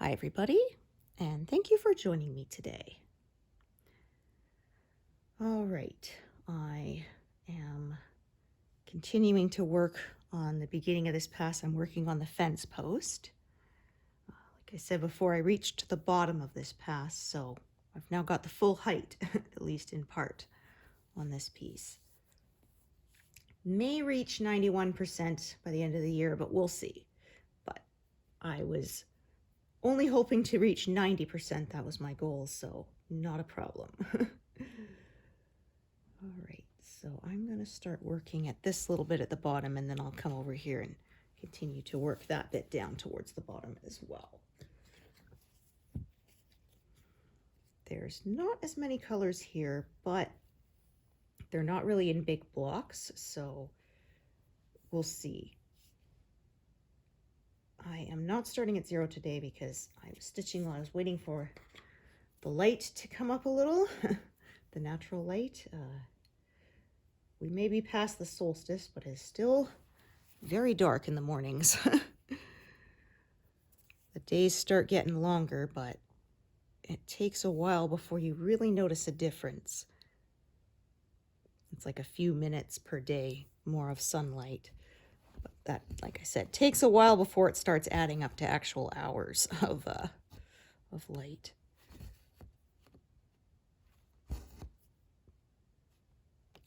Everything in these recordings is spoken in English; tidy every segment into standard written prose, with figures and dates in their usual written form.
Hi everybody, and thank you for joining me today. All right, I am continuing to work on the beginning of this pass. I'm working on the fence post. Like I said before, I reached the bottom of this pass, so I've now got the full height, at least in part, on this piece. May reach 91% by the end of the year, but we'll see. But I was only hoping to reach 90%. That was my goal, so not a problem. All right, so I'm going to start working at this little bit at the bottom, and then I'll come over here and continue to work that bit down towards the bottom as well. There's not as many colors here, but they're not really in big blocks, so we'll see. I am not starting at 0 today because I was stitching while I was waiting for the light to come up a little, the natural light. We may be past the solstice, but it's still very dark in the mornings. The days start getting longer, but it takes a while before you really notice a difference. It's like a few minutes per day more of sunlight. But that, like I said, takes a while before it starts adding up to actual hours of light.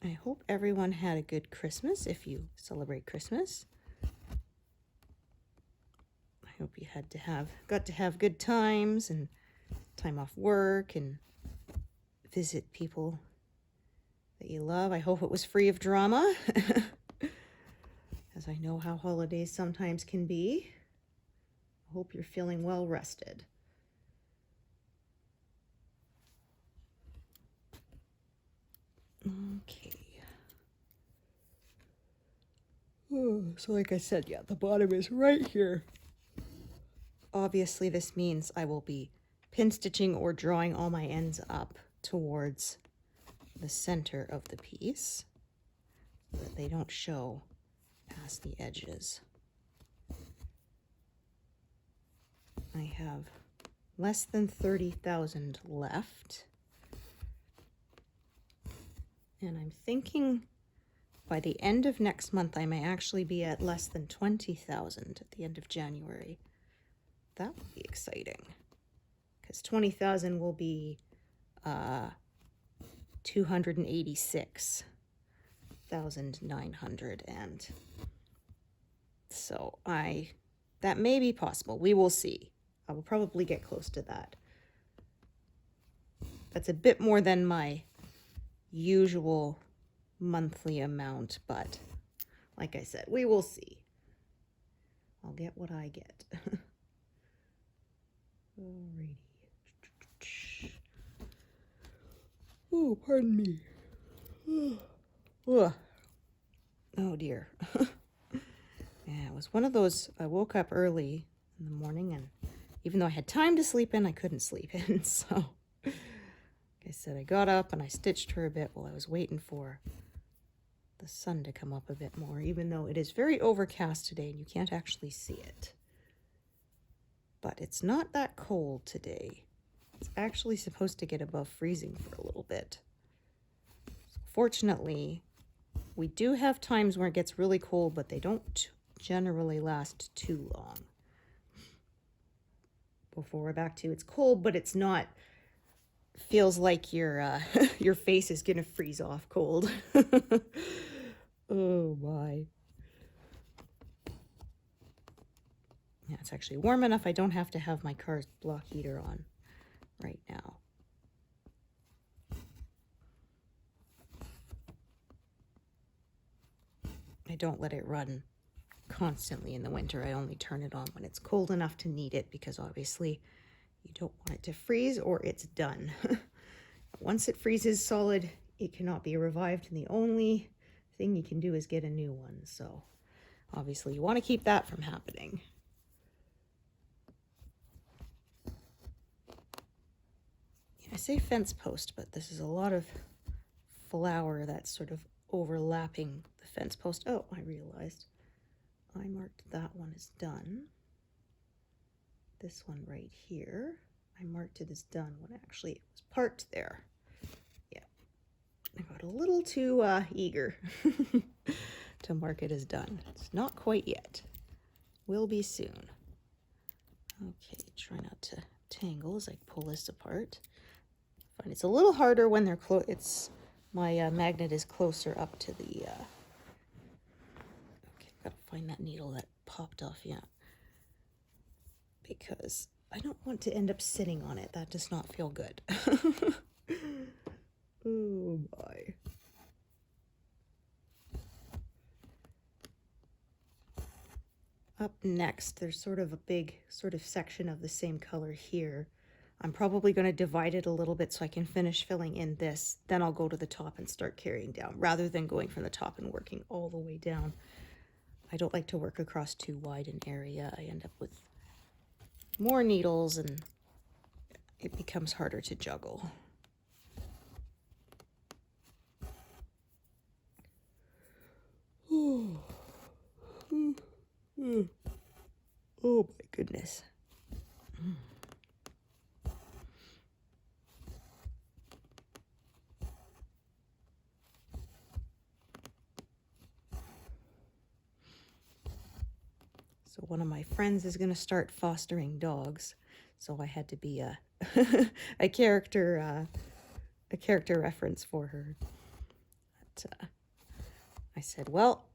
I hope everyone had a good Christmas if you celebrate Christmas. I hope you got to have good times and time off work and visit people that you love. I hope it was free of drama, as I know how holidays sometimes can be. I hope you're feeling well rested. Okay. Oh, so like I said, yeah, the bottom is right here. Obviously, this means I will be pin stitching or drawing all my ends up towards the center of the piece so that they don't show past the edges. I have less than 30,000 left. And I'm thinking by the end of next month, I may actually be at less than 20,000 at the end of January. That would be exciting, because 20,000 will be 286,900, and so that may be possible. We will see. I will probably get close to that. That's a bit more than my usual monthly amount, but like I said, we will see. I'll get what I get. Alrighty. Oh, pardon me. Oh dear. Yeah, it was one of those, I woke up early in the morning, and even though I had time to sleep in, I couldn't sleep in. So, like I said, I got up and I stitched her a bit while I was waiting for the sun to come up a bit more, even though it is very overcast today and you can't actually see it. But it's not that cold today. It's actually supposed to get above freezing for a little bit. Fortunately, we do have times where it gets really cold, but they don't generally last too long before we're back to it's cold, but it's not, feels like your your face is gonna freeze off cold. Oh my. Yeah, it's actually warm enough I don't have to have my car's block heater on right now. I don't let it run constantly in the winter. I only turn it on when it's cold enough to need it, because obviously you don't want it to freeze or it's done. Once it freezes solid, it cannot be revived, and the only thing you can do is get a new one. So obviously you want to keep that from happening. I say fence post, but this is a lot of flower that's sort of overlapping the fence post. Oh, I realized I marked that one as done. this one right here, I marked it as done when actually it was parked there. Yeah, I got a little too eager to mark it as done. It's not quite yet. Will be soon. Okay, try not to tangle as I pull this apart. I find it's a little harder when they're close. It's my magnet is closer up to the. Okay, gotta find that needle that popped off. Yeah, because I don't want to end up sitting on it. That does not feel good. Oh boy. Up next, there's sort of a big sort of section of the same color here. I'm probably going to divide it a little bit so I can finish filling in this. Then I'll go to the top and start carrying down rather than going from the top and working all the way down. I don't like to work across too wide an area. I end up with more needles and it becomes harder to juggle. Oh my goodness. So one of my friends is going to start fostering dogs, so I had to be a a character reference for her. But, I said, well,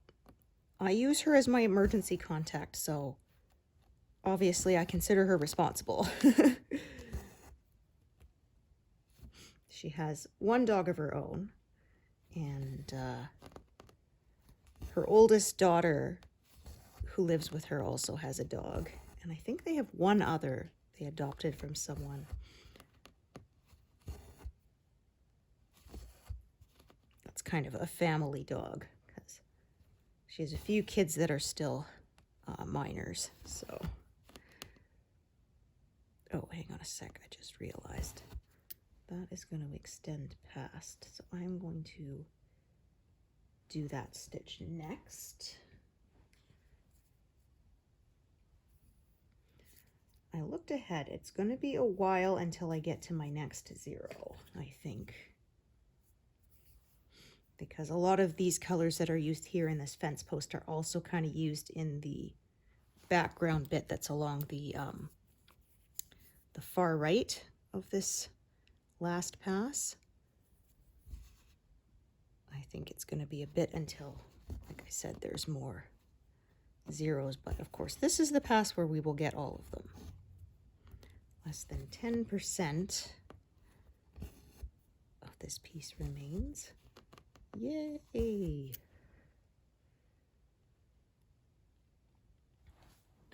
I use her as my emergency contact, so obviously I consider her responsible. She has one dog of her own, and her oldest daughter, who lives with her, also has a dog. And I think they have one other they adopted from someone. That's kind of a family dog, because she has a few kids that are still minors, so. Oh, hang on a sec, I just realized. That is going to extend past, so I'm going to do that stitch next. I looked ahead. It's going to be a while until I get to my next 0, I think. Because a lot of these colors that are used here in this fence post are also kind of used in the background bit that's along the far right of this last pass. I think it's going to be a bit until, like I said, there's more 0s, but of course this is the pass where we will get all of them. Less than 10% of this piece remains. Yay!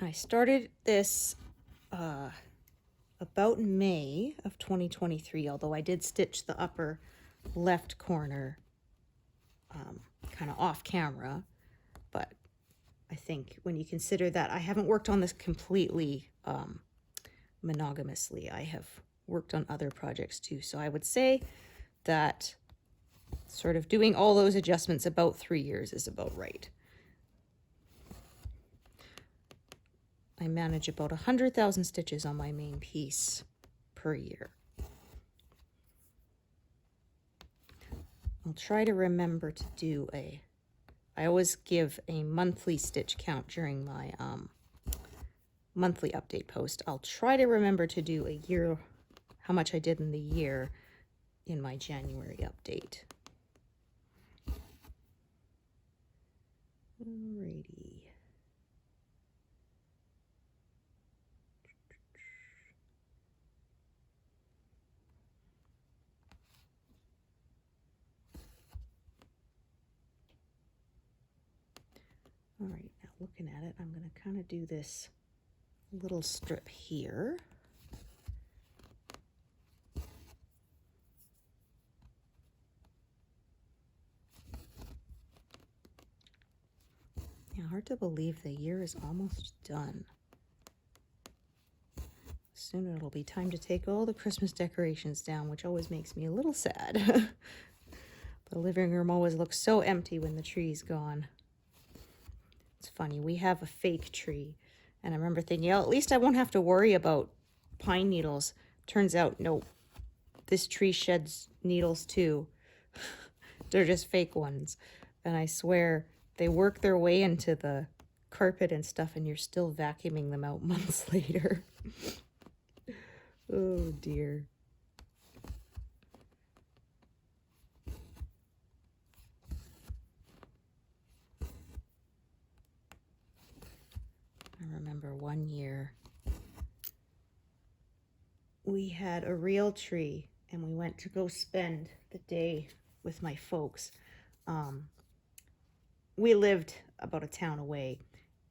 I started this about May of 2023, although I did stitch the upper left corner kind of off camera, but I think when you consider that I haven't worked on this completely monogamously, I have worked on other projects too, so I would say that sort of doing all those adjustments about 3 years is about right. I manage about 100,000 stitches on my main piece per year. I'll try to remember to do I always give a monthly stitch count during my monthly update post. I'll try to remember to do a year, how much I did in the year in my January update. Alrighty. All right, now looking at it, I'm going to kind of do this little strip here. Yeah, hard to believe the year is almost done. Soon it'll be time to take all the Christmas decorations down, which always makes me a little sad. The living room always looks so empty when the tree's gone. It's funny, we have a fake tree, And I remember thinking, yeah, at least I won't have to worry about pine needles. Turns out, no, this tree sheds needles too. They're just fake ones. And I swear, they work their way into the carpet and stuff, and you're still vacuuming them out months later. Oh, dear. I remember one year we had a real tree and we went to go spend the day with my folks. We lived about a town away,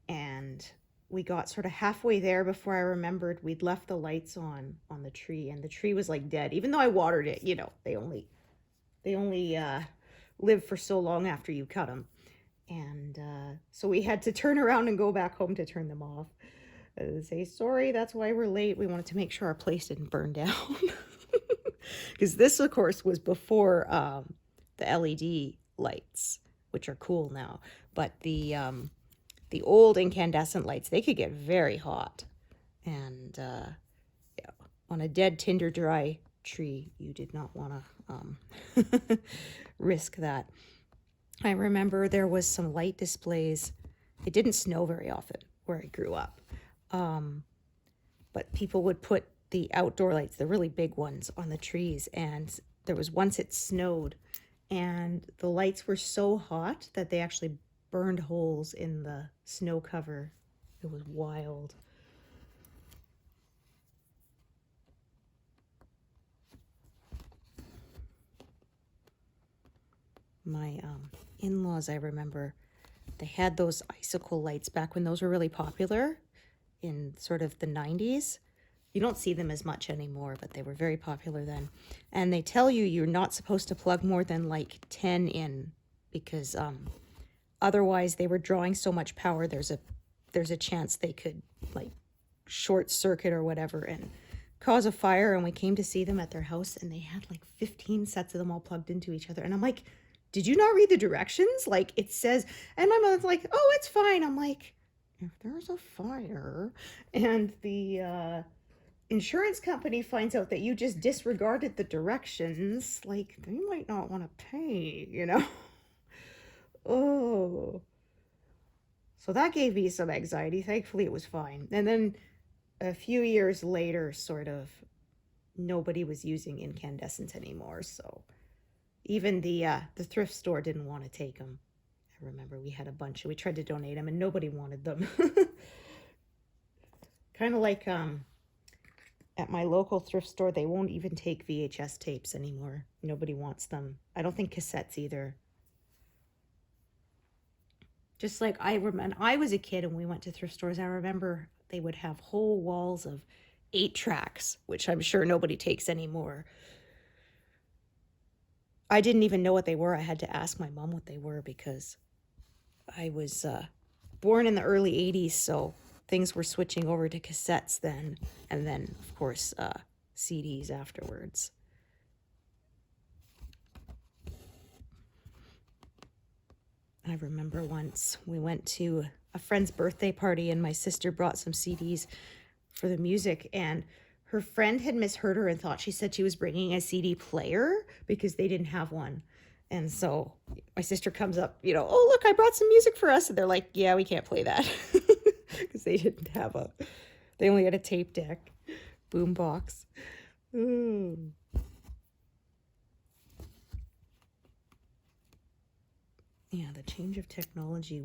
and we got sort of halfway there before I remembered we'd left the lights on the tree, and the tree was like dead. Even though I watered it, you know, they only live for so long after you cut them. And so we had to turn around and go back home to turn them off. Say, sorry, that's why we're late. We wanted to make sure our place didn't burn down. Because this, of course, was before the LED lights, which are cool now. But the old incandescent lights, they could get very hot. And yeah, on a dead, tinder dry tree, you did not want to risk that. I remember there was some light displays. It didn't snow very often where I grew up. But people would put the outdoor lights, the really big ones, on the trees. And there was once it snowed, and the lights were so hot that they actually burned holes in the snow cover. It was wild. My in-laws, I remember, they had those icicle lights back when those were really popular in sort of the 90s. You don't see them as much anymore, but they were very popular then. And they tell you you're not supposed to plug more than like 10 in, because otherwise they were drawing so much power, there's a chance they could like short circuit or whatever and cause a fire. And we came to see them at their house, and they had like 15 sets of them all plugged into each other. And I'm like, did you not read the directions? Like, it says, and my mom's like, oh, it's fine. I'm like, if there's a fire and the insurance company finds out that you just disregarded the directions, like, they might not want to pay, you know? Oh. So that gave me some anxiety. Thankfully, it was fine. And then a few years later, sort of, nobody was using incandescents anymore. So even the thrift store didn't want to take them. I remember we had a bunch, and we tried to donate them, and nobody wanted them. Kind of like at my local thrift store, they won't even take VHS tapes anymore. Nobody wants them. I don't think cassettes either. Just like when I was a kid and we went to thrift stores, I remember they would have whole walls of 8-tracks, which I'm sure nobody takes anymore. I didn't even know what they were. I had to ask my mom what they were, because I was born in the early 80s, so things were switching over to cassettes then, and then, of course, CDs afterwards. I remember once we went to a friend's birthday party, and my sister brought some CDs for the music, and her friend had misheard her and thought she said she was bringing a CD player because they didn't have one. And so my sister comes up, you know, oh, look, I brought some music for us. And they're like, yeah, we can't play that, because they didn't have they only had a tape deck, boom box. Ooh. Yeah, the change of technology.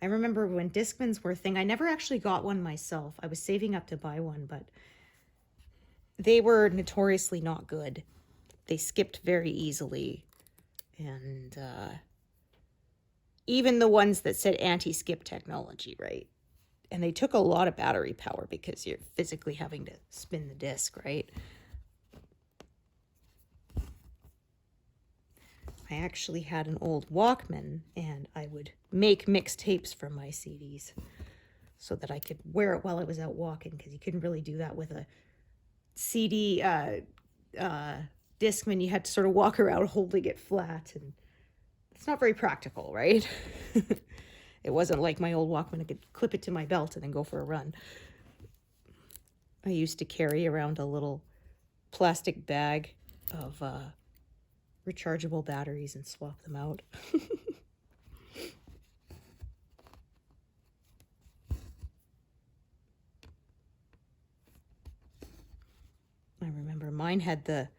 I remember when Discmans were a thing. I never actually got one myself. I was saving up to buy one, but they were notoriously not good. They skipped very easily. And even the ones that said anti-skip technology, right? And they took a lot of battery power because you're physically having to spin the disc, right? I actually had an old Walkman, and I would make mixtapes from my CDs so that I could wear it while I was out walking, because you couldn't really do that with a CD Discman. You had to sort of walk around holding it flat, and it's not very practical, right? It wasn't like my old Walkman. I could clip it to my belt and then go for a run. I used to carry around a little plastic bag of rechargeable batteries and swap them out. I remember mine had the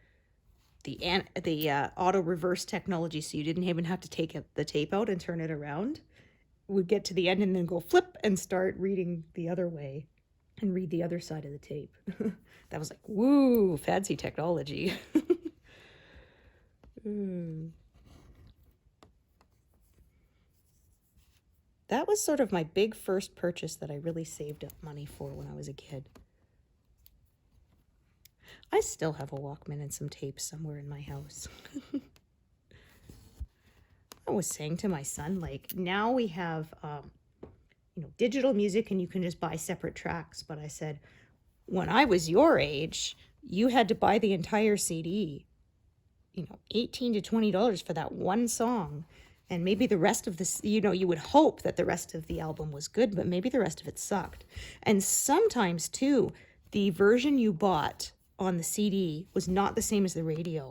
auto reverse technology, so you didn't even have to take the tape out and turn it around. We'd get to the end and then go flip and start reading the other way and read the other side of the tape. That was like, woo, fancy technology. That was sort of my big first purchase that I really saved up money for when I was a kid. I still have a Walkman and some tapes somewhere in my house. I was saying to my son, like, now we have, digital music and you can just buy separate tracks. But I said, when I was your age, you had to buy the entire CD, $18 to $20 for that one song. And maybe the rest of this, you would hope that the rest of the album was good, but maybe the rest of it sucked. And sometimes, too, the version you bought on the CD was not the same as the radio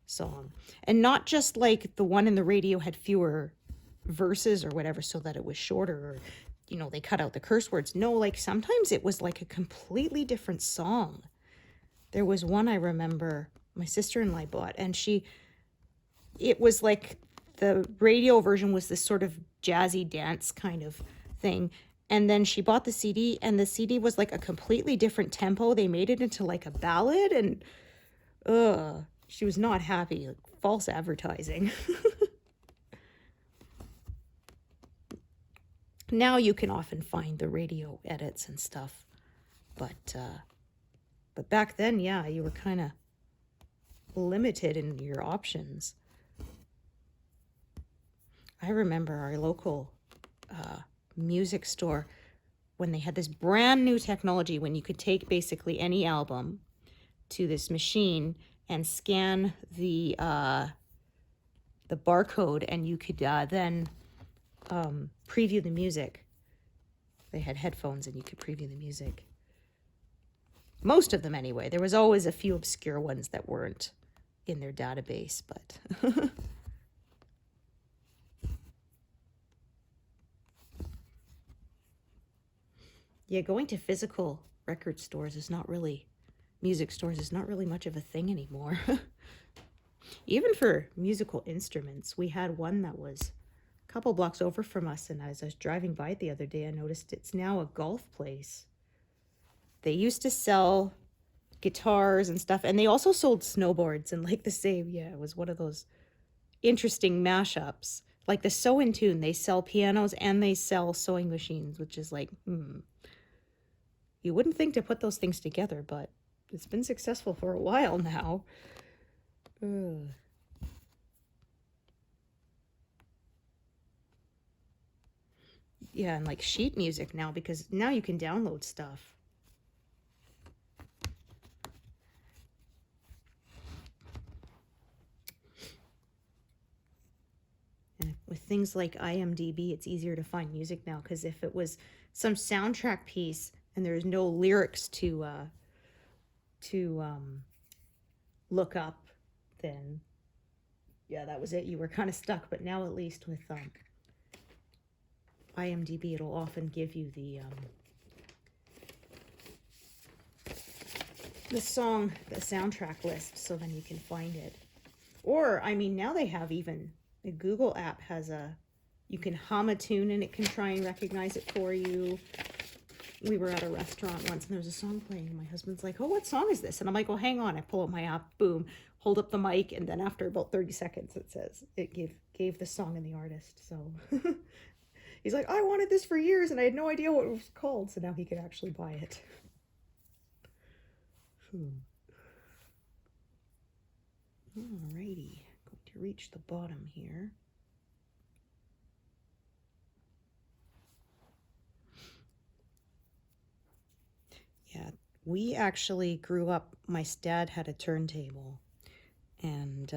song. And not just like the one in the radio had fewer verses or whatever so that it was shorter, or, they cut out the curse words. No, like sometimes it was like a completely different song. There was one I remember my sister-in-law bought, and it was like the radio version was this sort of jazzy dance kind of thing. And then she bought the CD, and the CD was like a completely different tempo. They made it into like a ballad, and she was not happy. Like, false advertising. Now you can often find the radio edits and stuff. But back then, yeah, you were kind of limited in your options. I remember our local music store when they had this brand new technology when you could take basically any album to this machine and scan the barcode, and you could then preview the music. They had headphones and you could preview the music. Most of them anyway. There was always a few obscure ones that weren't in their database, but yeah, going to physical record stores is not really, music stores is not really much of a thing anymore. Even for musical instruments, we had one that was a couple blocks over from us, and as I was driving by it the other day, I noticed it's now a golf place. They used to sell guitars and stuff, and they also sold snowboards, and like the same, yeah, it was one of those interesting mashups. Like the Sew in Tune, they sell pianos and they sell sewing machines, which is like, you wouldn't think to put those things together, but it's been successful for a while now. Yeah, and like sheet music now, because now you can download stuff. And with things like IMDb, it's easier to find music now, because if it was some soundtrack piece and there's no lyrics to look up, then yeah, that was it. You were kind of stuck. But now, at least with IMDb, it'll often give you the song, the soundtrack list, so then you can find it. Or, I mean, now they have even, the Google app has you can hum a tune and it can try and recognize it for you. We were at a restaurant once and there was a song playing and my husband's like, oh, what song is this? And I'm like, oh, hang on. I pull up my app, boom, hold up the mic, and then after about 30 seconds it says it gave the song and the artist. So he's like, I wanted this for years and I had no idea what it was called, so now he could actually buy it. Alrighty, going to reach the bottom here. Yeah, we actually grew up, my dad had a turntable, and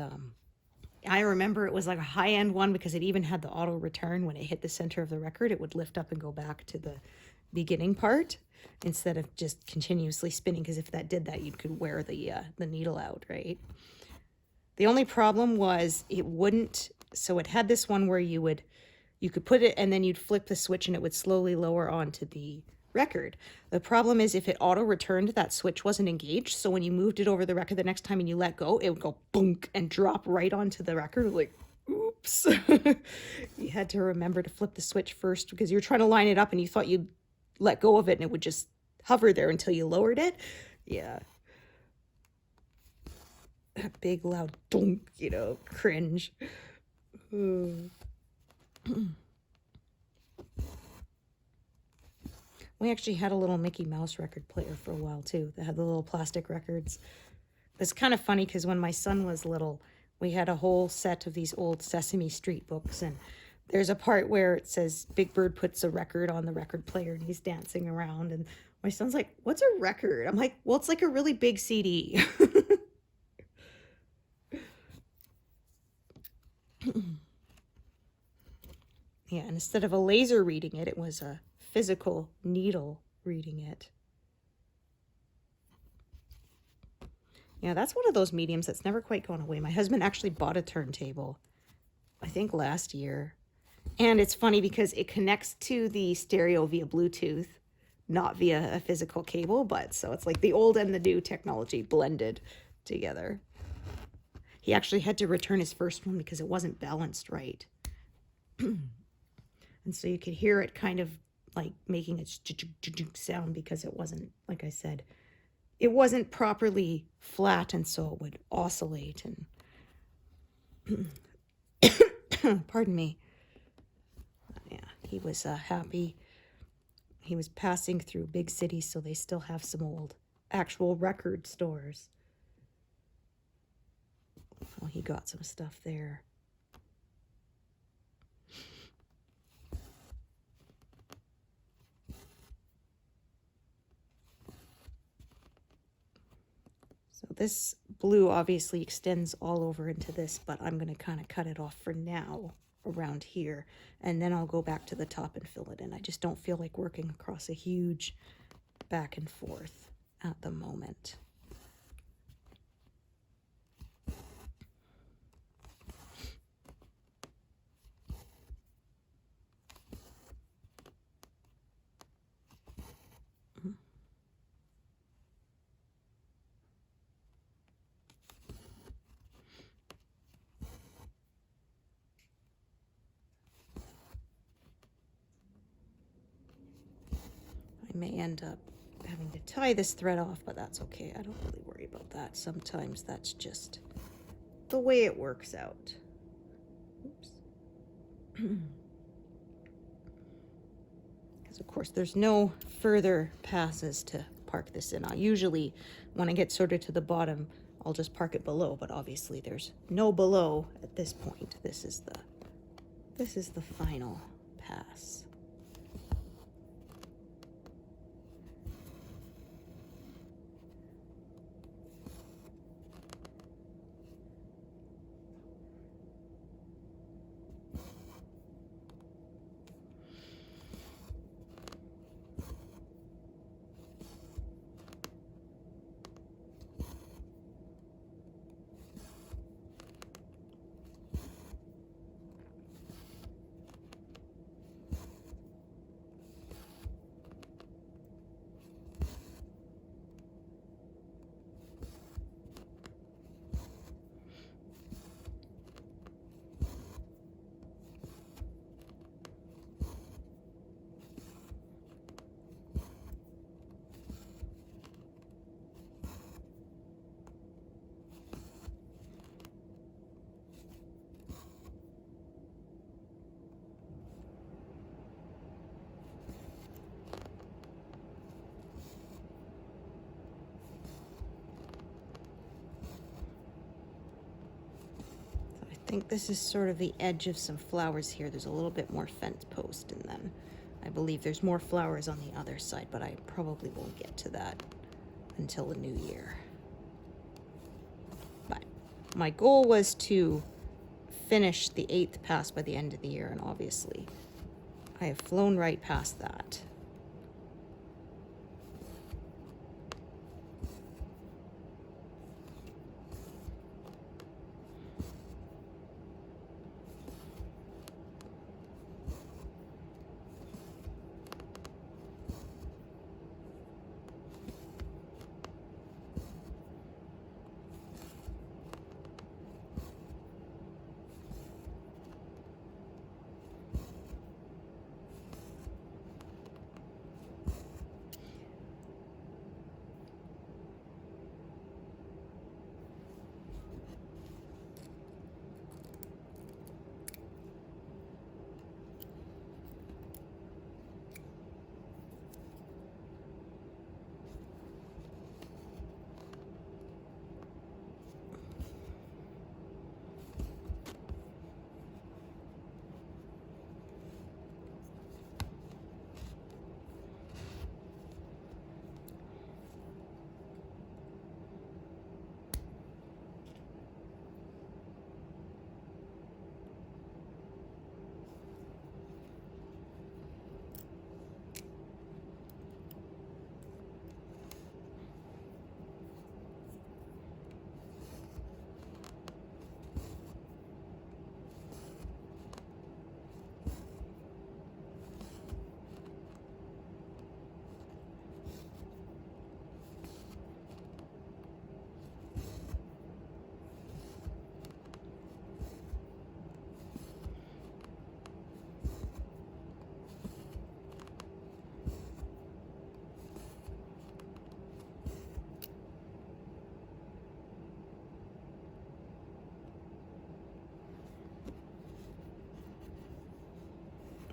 I remember it was like a high-end one because it even had the auto return. When it hit the center of the record, it would lift up and go back to the beginning part instead of just continuously spinning, because if that did that, you could wear the needle out, right? The only problem was it wouldn't, so it had this one where you could put it and then you'd flip the switch and it would slowly lower onto the record. The problem is if it auto returned, that switch wasn't engaged. So when you moved it over the record the next time and you let go, it would go boonk and drop right onto the record. Like, oops. You had to remember to flip the switch first because you were trying to line it up and you thought you'd let go of it and it would just hover there until you lowered it. Yeah. A big loud donk, you know, cringe. We actually had a little Mickey Mouse record player for a while too that had the little plastic records. It's kind of funny because when my son was little, we had a whole set of these old Sesame Street books, and there's a part where it says Big Bird puts a record on the record player and he's dancing around, and my son's like, "What's a record?" I'm like, "Well, it's like a really big CD." Yeah, and instead of a laser reading it, it was a physical needle reading it. Yeah, that's one of those mediums that's never quite gone away. My husband actually bought a turntable, I think last year. And it's funny because it connects to the stereo via Bluetooth, not via a physical cable, but so it's like the old and the new technology blended together. He actually had to return his first one because it wasn't balanced right. And so you could hear it kind of like making a sound because it wasn't, like I said, it wasn't properly flat, and so it would oscillate and pardon me. Yeah, he was happy. He was passing through big cities, so they still have some old actual record stores. Well, he got some stuff there. So this blue obviously extends all over into this, but I'm going to kind of cut it off for now around here, and then I'll go back to the top and fill it in. I just don't feel like working across a huge back and forth at the moment. I may end up having to tie this thread off, but that's okay. I don't really worry about that. Sometimes that's just the way it works out. Oops. Because of course there's no further passes to park this in. I usually, when I get sorted to the bottom, I'll just park it below, but obviously there's no below at this point. This is the final pass. I think this is sort of the edge of some flowers here. There's a little bit more fence post, and then I believe there's more flowers on the other side, but I probably won't get to that until the new year. But my goal was to finish the 8th pass by the end of the year, and obviously I have flown right past that.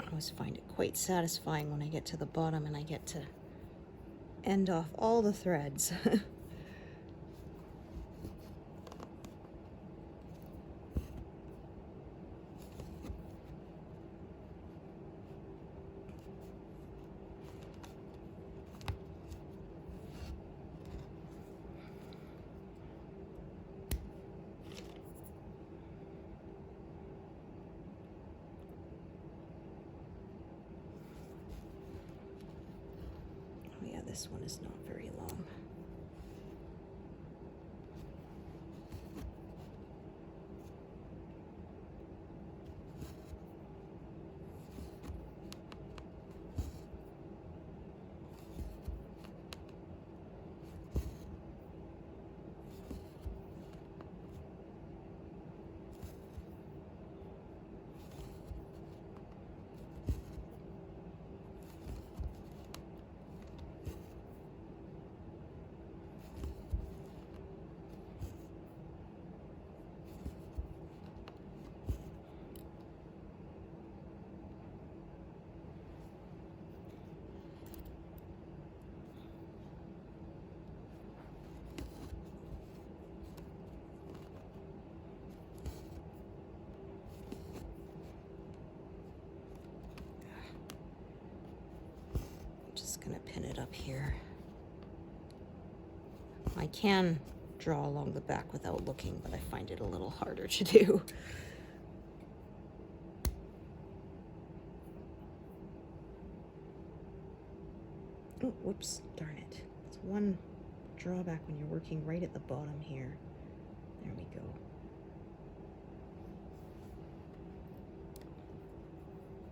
I always find it quite satisfying when I get to the bottom and I get to end off all the threads. This one is not very long. Gonna pin it up here. I can draw along the back without looking, but I find it a little harder to do. Oh, whoops, darn it. It's one drawback when you're working right at the bottom here. There we go.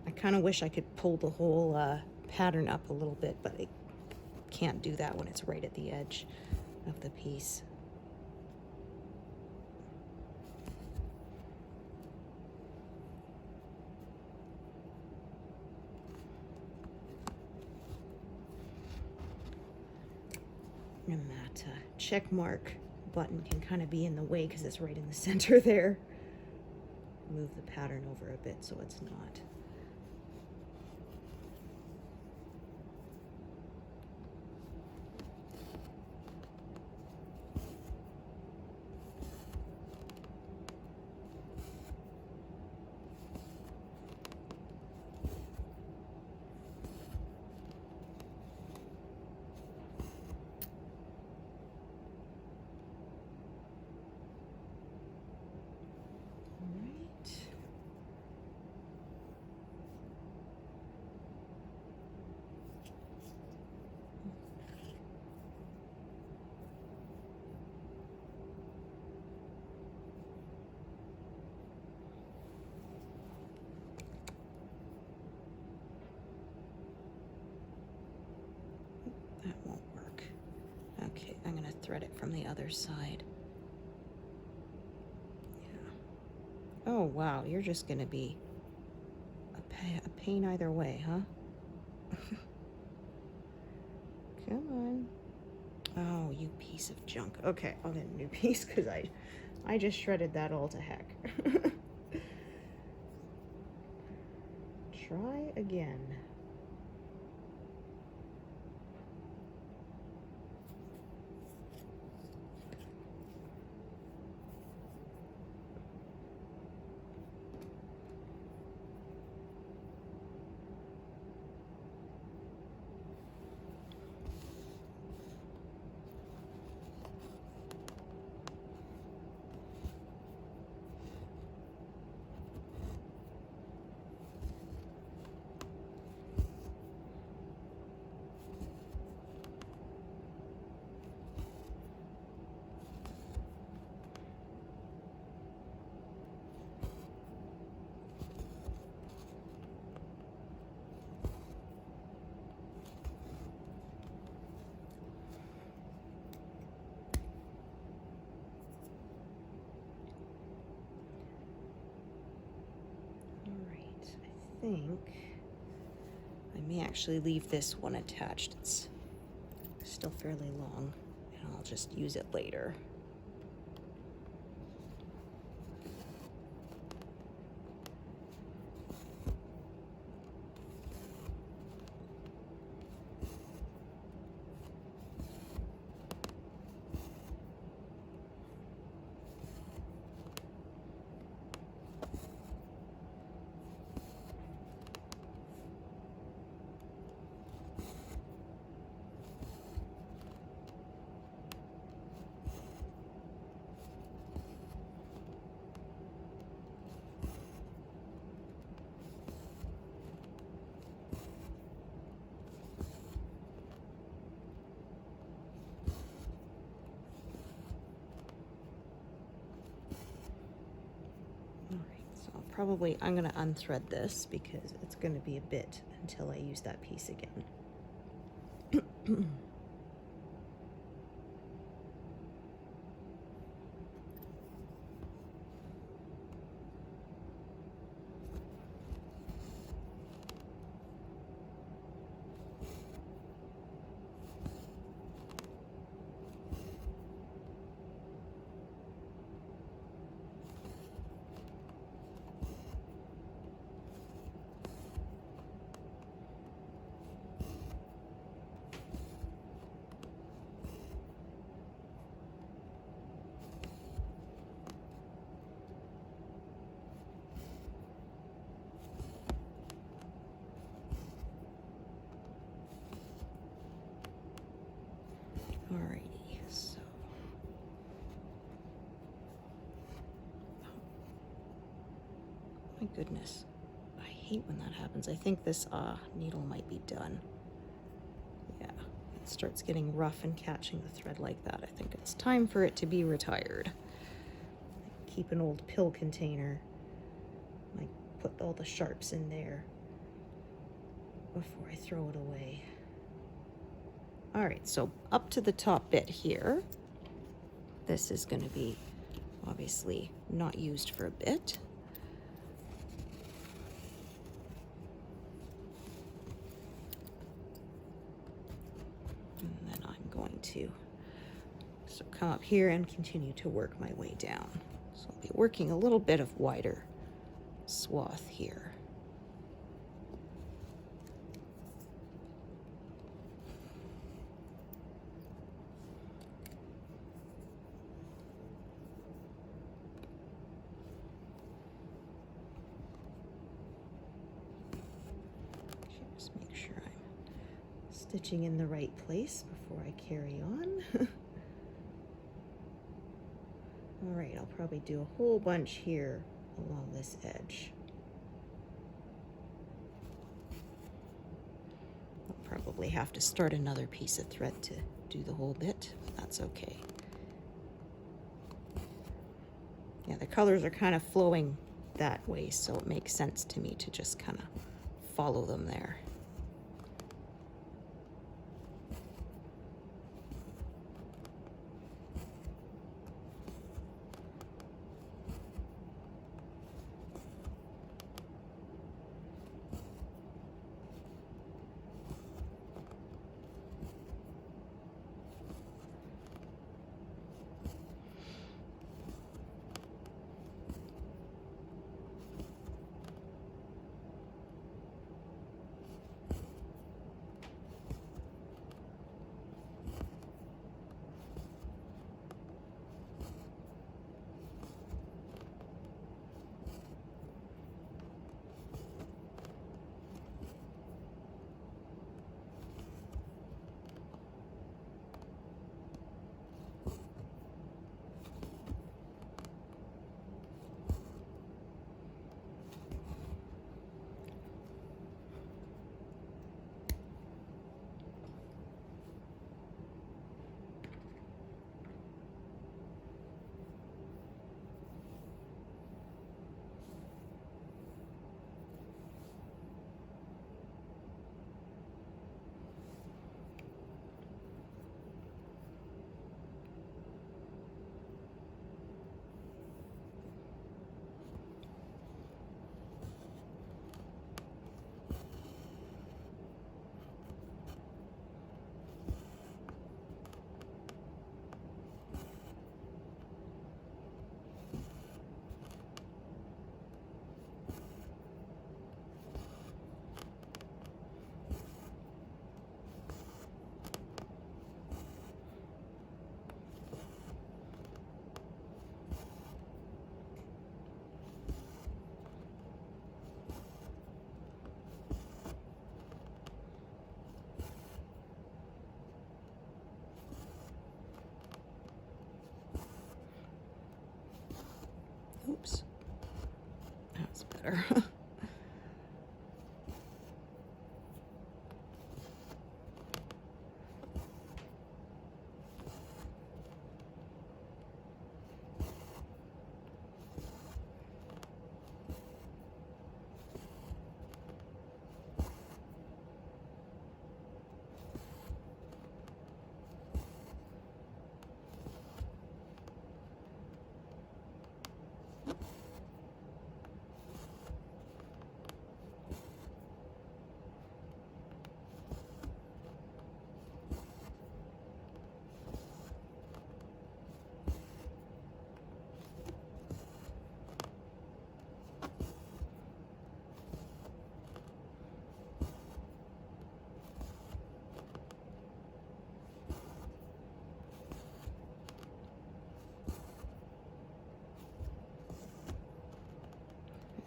I kind of wish I could pull the whole pattern up a little bit, but I can't do that when it's right at the edge of the piece. And that check mark button can kind of be in the way because it's right in the center there. Move the pattern over a bit so it's not. Right. Okay, I'm gonna thread it from the other side. Yeah. Oh wow, you're just gonna be a pain either way, huh? Come on. Oh, you piece of junk. Okay, I'll get a new piece because I just shredded that all to heck. Try again. I think I may actually leave this one attached. It's still fairly long, and I'll just use it later. Probably I'm going to unthread this because it's going to be a bit until I use that piece again. Alrighty, so my goodness, I hate when that happens. I think this needle might be done. Yeah, it starts getting rough and catching the thread like that. I think it's time for it to be retired. Keep an old pill container. I put all the sharps in there before I throw it away. All right, so up to the top bit here, this is going to be obviously not used for a bit. And then I'm going to come up here and continue to work my way down. So I'll be working a little bit of wider swath here. Just make sure I'm stitching in the right place before I carry on. All right, I'll probably do a whole bunch here along this edge. I'll probably have to start another piece of thread to do the whole bit, but that's okay. Yeah, the colors are kind of flowing that way, so it makes sense to me to just kind of follow them there.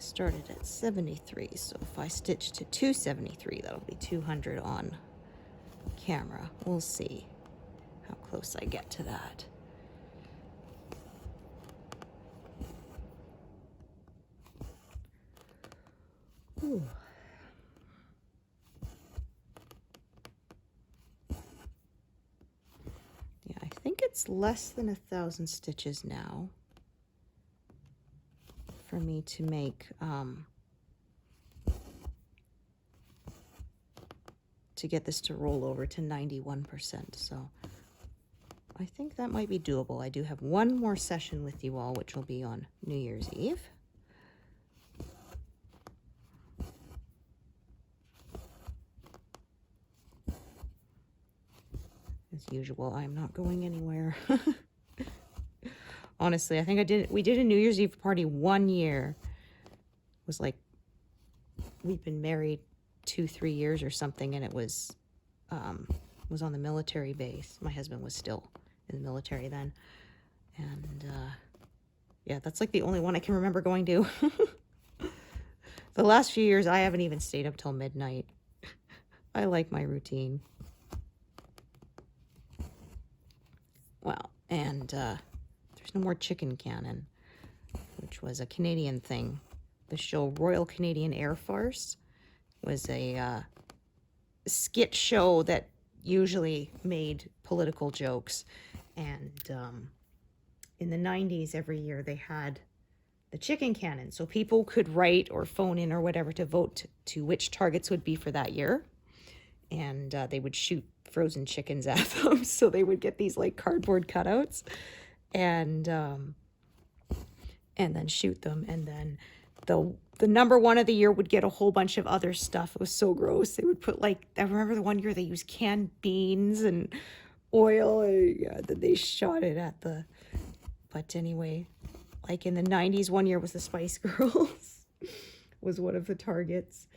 started at 73, so if I stitch to 273, that'll be 200 on camera. We'll see how close I get to that. Ooh. Yeah, I think it's less than 1,000 stitches now for me to make to get this to roll over to 91%. So I think that might be doable. I do have one more session with you all, which will be on New Year's Eve. As usual, I'm not going anywhere. Honestly, I think we did a New Year's Eve party one year. It was like, we've been married 2-3 years or something, and it was on the military base. My husband was still in the military then. And yeah, that's like the only one I can remember going to. The last few years, I haven't even stayed up till midnight. I like my routine. Well, and there's no more chicken cannon, which was a Canadian thing. The show Royal Canadian Air Force was a skit show that usually made political jokes. And in the 90s, every year they had the chicken cannon. So people could write or phone in or whatever to vote to which targets would be for that year. And they would shoot frozen chickens at them. So they would get these like cardboard cutouts and then shoot them. And then the number one of the year would get a whole bunch of other stuff. It was so gross. They would put like, I remember the one year they used canned beans and oil. And, yeah, then they shot it at the, but anyway, like in the 90s, one year was the Spice Girls was one of the targets.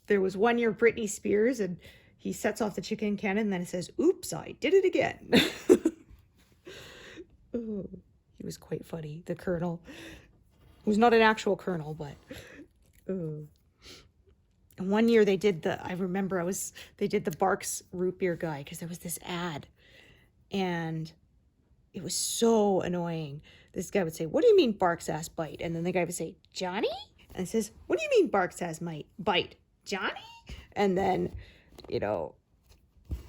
There was one year Britney Spears, and he sets off the chicken cannon, and then it says, "Oops, I did it again." Oh, he was quite funny, the colonel. He was not an actual colonel, but... And one year they did they did the Barks root beer guy, because there was this ad, and it was so annoying. This guy would say, "What do you mean Barks ass bite?" And then the guy would say, "Johnny?" And it says, "What do you mean Barks ass bite? Johnny?" And then, you know,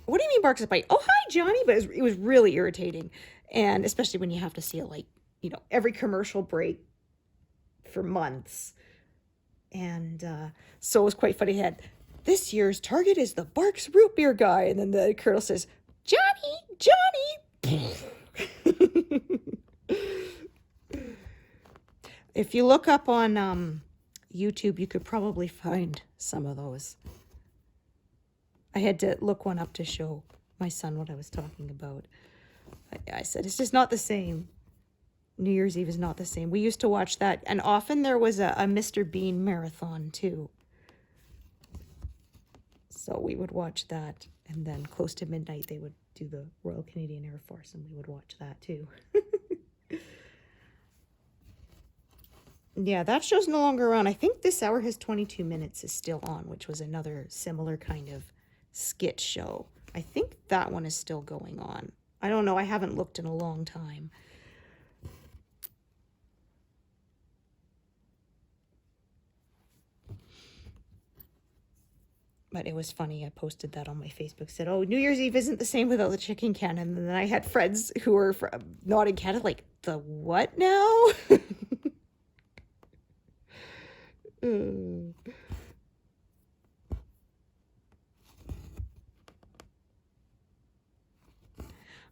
"What do you mean Barks ass bite?" "Oh, hi, Johnny." But it was really irritating. And especially when you have to see it, like, you know, every commercial break for months. And so it was quite funny. He had, "This year's target is the Barks root beer guy." And then the colonel says, "Johnny! If you look up on YouTube, you could probably find some of those. I had to look one up to show my son what I was talking about. I said, it's just not the same. New Year's Eve is not the same. We used to watch that, and often there was a Mr. Bean marathon too. So we would watch that, and then close to midnight they would do the Royal Canadian Air Force, and we would watch that too. Yeah, that show's no longer on. I think This Hour Has 22 Minutes is still on, which was another similar kind of skit show. I think that one is still going on. I don't know. I haven't looked in a long time. But it was funny. I posted that on my Facebook. Said, "Oh, New Year's Eve isn't the same without the chicken cannon." And then I had friends who were not in Canada, like, "The what now?"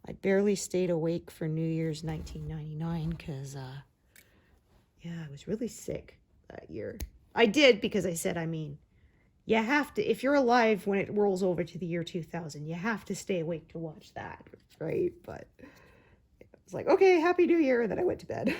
I barely stayed awake for New Year's 1999 because, yeah, I was really sick that year. I did because I said, you have to, if you're alive when it rolls over to the year 2000, you have to stay awake to watch that, right? But it's like, okay, Happy New Year, and then I went to bed.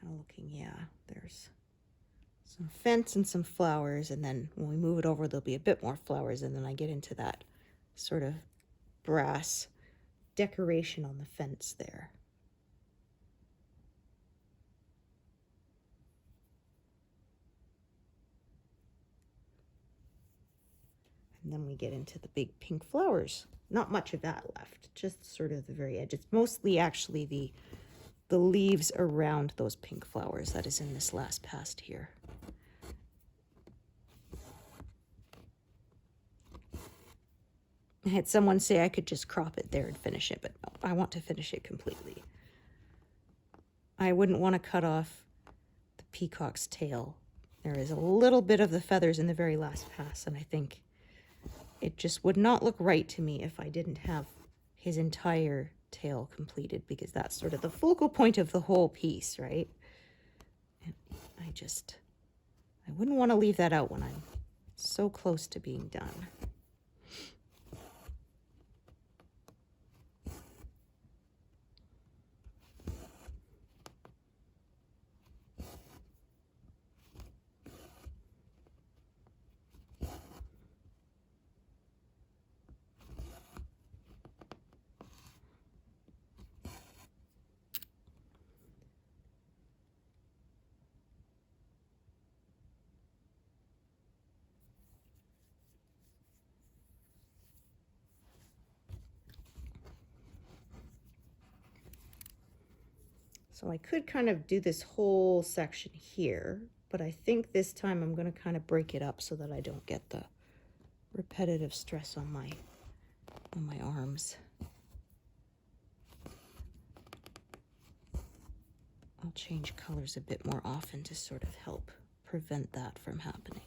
Kind of looking, yeah, there's some fence and some flowers, and then when we move it over, there'll be a bit more flowers, and then I get into that sort of brass decoration on the fence there. And then we get into the big pink flowers. Not much of that left, just sort of the very edge. It's mostly actually the leaves around those pink flowers that is in this last pass here. I had someone say I could just crop it there and finish it, but no, I want to finish it completely. I wouldn't want to cut off the peacock's tail. There is a little bit of the feathers in the very last pass, and I think it just would not look right to me if I didn't have his entire tail completed, because that's sort of the focal point of the whole piece, right? And I wouldn't want to leave that out when I'm so close to being done. So I could kind of do this whole section here, but I think this time I'm going to kind of break it up so that I don't get the repetitive stress on my arms. I'll change colors a bit more often to sort of help prevent that from happening.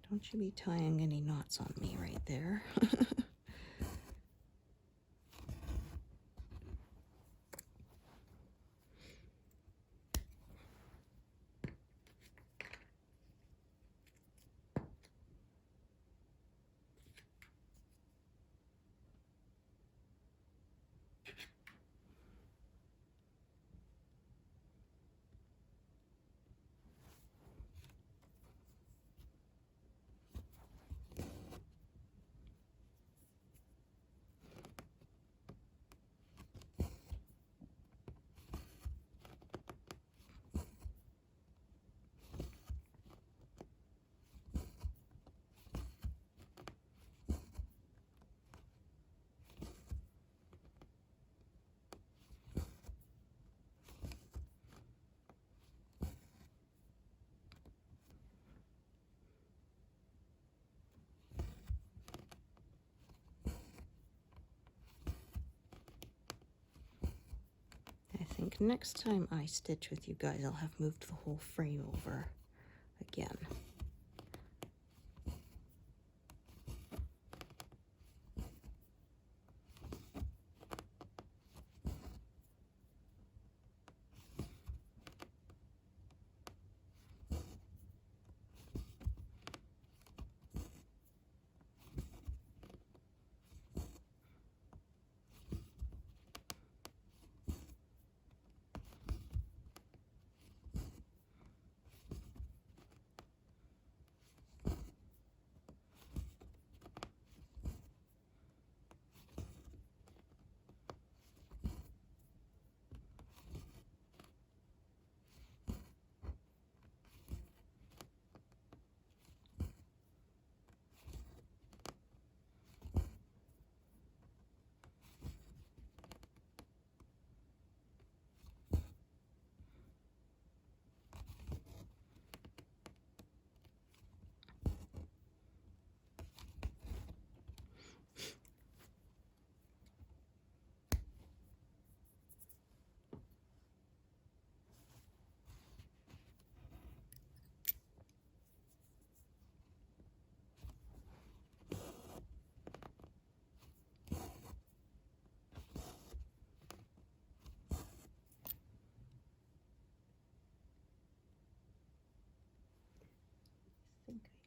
Don't you be tying any knots on me right there. I think next time I stitch with you guys, I'll have moved the whole frame over again.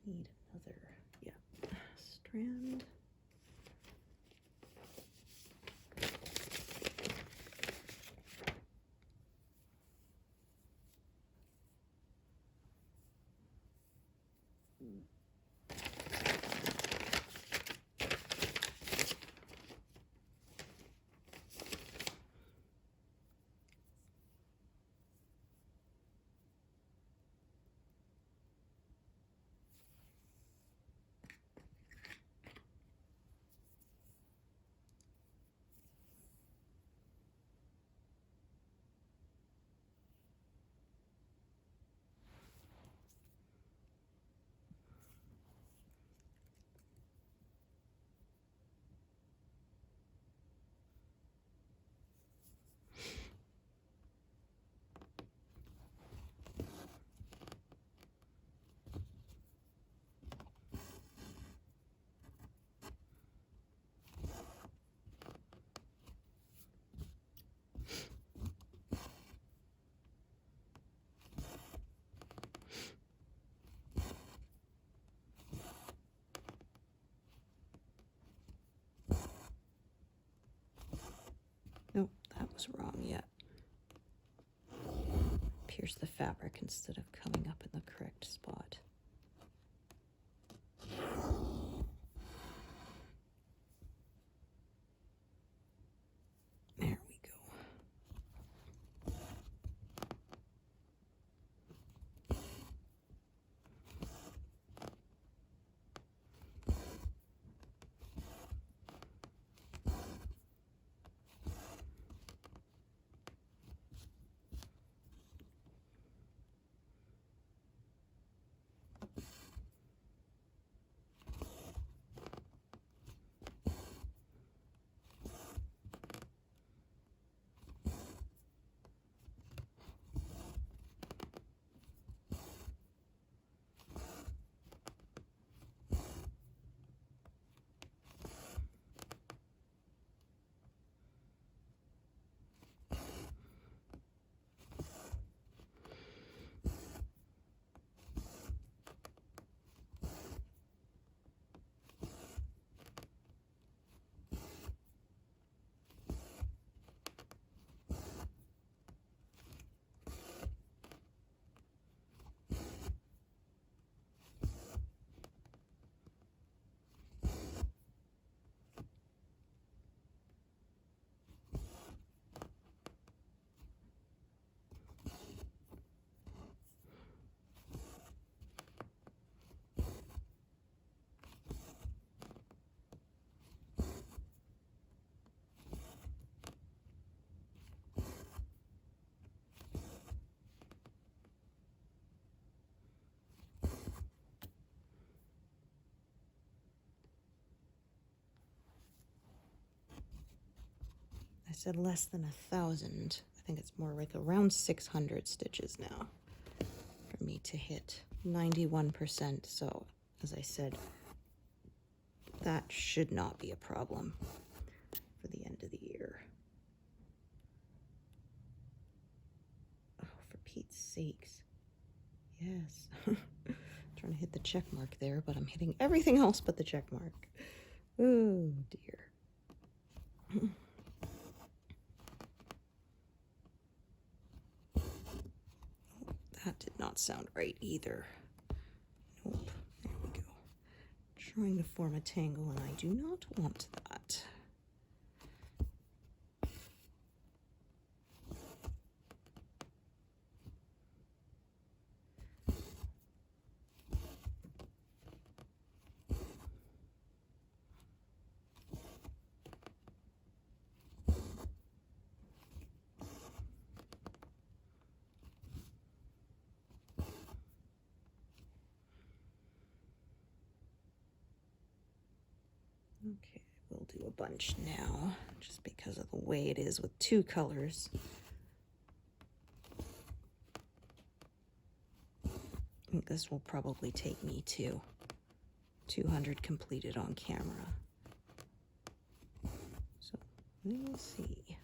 Need another, yeah, strand. Nope, that was wrong yet. Pierce the fabric instead of coming up in the correct spot. There we go. I said less than 1,000. I think it's more like around 600 stitches now for me to hit 91%. So, as I said, that should not be a problem for the end of the year. Oh, for Pete's sakes. Yes. Trying to hit the check mark there, but I'm hitting everything else but the check mark. Oh, dear. That did not sound right either. Nope. There we go. Trying to form a tangle, and I do not want that. Okay, we'll do a bunch now, just because of the way it is with two colors. I think this will probably take me to 200 completed on camera. So we'll see.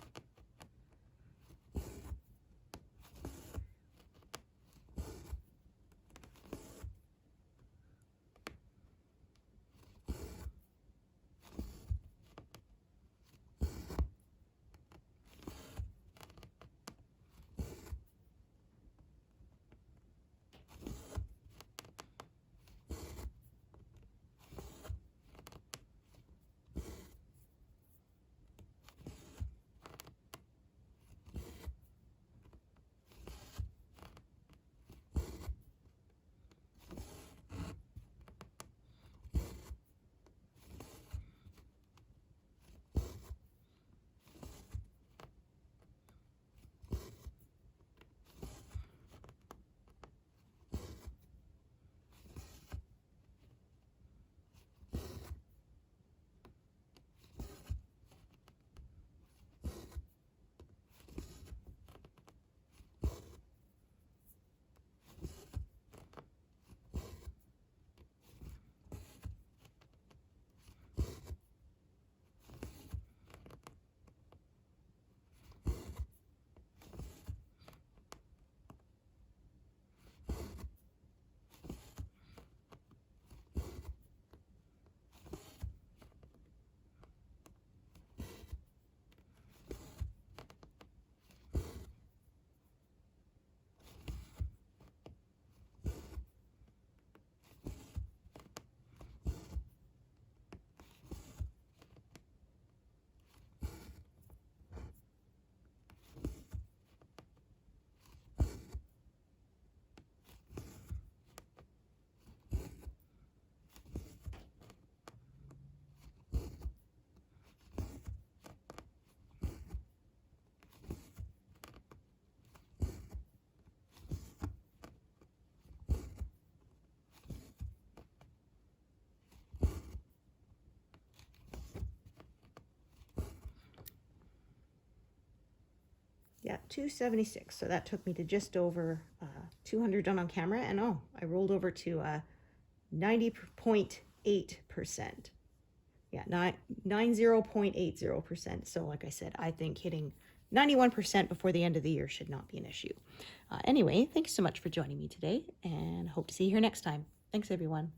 Yeah, 276. So that took me to just over 200 done on camera. And oh, I rolled over to 90.8%. Yeah, 90.80%. So like I said, I think hitting 91% before the end of the year should not be an issue. Anyway, thanks so much for joining me today, and hope to see you here next time. Thanks, everyone.